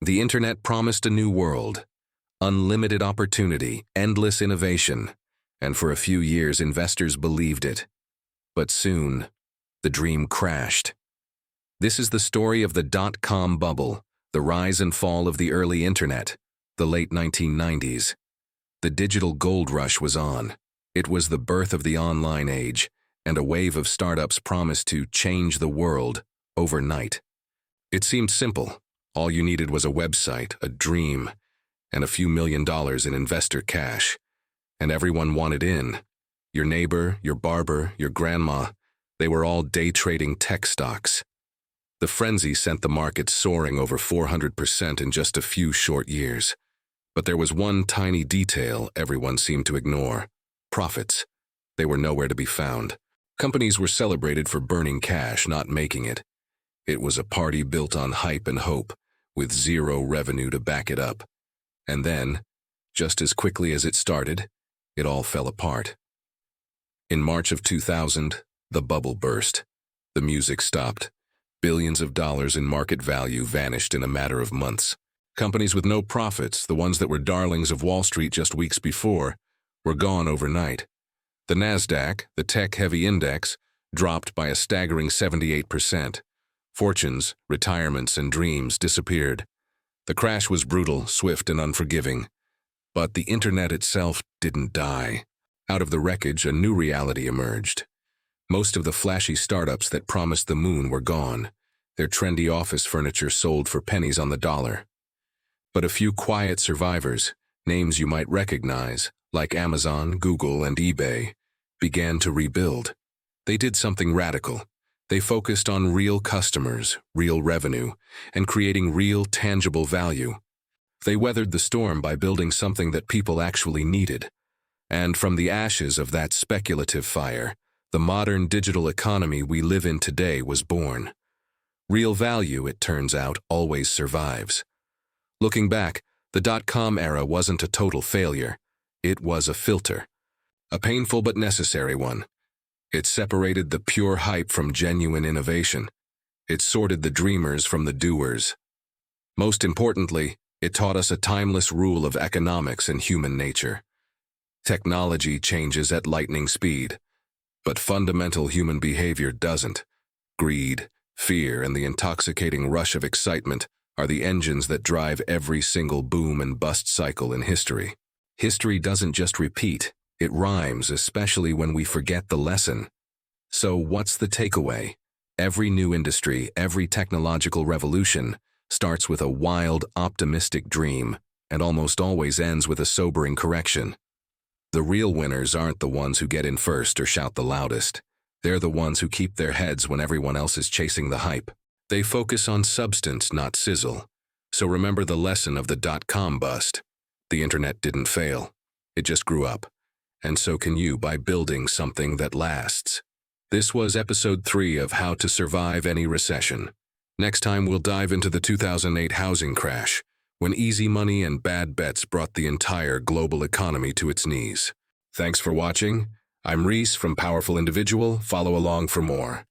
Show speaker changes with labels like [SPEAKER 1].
[SPEAKER 1] The internet promised a new world, unlimited opportunity, endless innovation, and for a few years investors believed it. But soon, the dream crashed. This is the story of the dot-com bubble, the rise and fall of the early internet, the late 1990s. The digital gold rush was on. It was the birth of the online age, and a wave of startups promised to change the world overnight. It seemed simple. All you needed was a website, a dream, and a few $1 million in investor cash. And everyone wanted in. Your neighbor, your barber, your grandma, they were all day trading tech stocks. The frenzy sent the market soaring over 400% in just a few short years. But there was one tiny detail everyone seemed to ignore: profits. They were nowhere to be found. Companies were celebrated for burning cash, not making it. It was a party built on hype and hope, with zero revenue to back it up. And then, just as quickly as it started, it all fell apart. In March of 2000, the bubble burst. The music stopped. Billions of dollars in market value vanished in a matter of months. Companies with no profits, the ones that were darlings of Wall Street just weeks before, were gone overnight. The Nasdaq, the tech-heavy index, dropped by a staggering 78%. Fortunes, retirements, and dreams disappeared. The crash was brutal, swift, and unforgiving. But the internet itself didn't die. Out of the wreckage, a new reality emerged. Most of the flashy startups that promised the moon were gone. Their trendy office furniture sold for pennies on the dollar. But a few quiet survivors, names you might recognize, like Amazon, Google, and eBay, began to rebuild. They did something radical. They focused on real customers, real revenue, and creating real, tangible value. They weathered the storm by building something that people actually needed. And from the ashes of that speculative fire, the modern digital economy we live in today was born. Real value, it turns out, always survives. Looking back, the dot-com era wasn't a total failure. It was a filter. A painful but necessary one. It separated the pure hype from genuine innovation. It sorted the dreamers from the doers. Most importantly, it taught us a timeless rule of economics and human nature. Technology changes at lightning speed, but fundamental human behavior doesn't. Greed, fear, and the intoxicating rush of excitement are the engines that drive every single boom and bust cycle in history. History doesn't just repeat, it rhymes, especially when we forget the lesson. So what's the takeaway? Every new industry, every technological revolution starts with a wild, optimistic dream, and almost always ends with a sobering correction. The real winners aren't the ones who get in first or shout the loudest. They're the ones who keep their heads when everyone else is chasing the hype. They focus on substance, not sizzle. So remember the lesson of the dot-com bust. The internet didn't fail. It just grew up. And so can you by building something that lasts. This was episode 3 of How to Survive Any Recession. Next time we'll dive into the 2008 housing crash, when easy money and bad bets brought the entire global economy to its knees. Thanks for watching. I'm Reese from Powerful Individual. Follow along for more.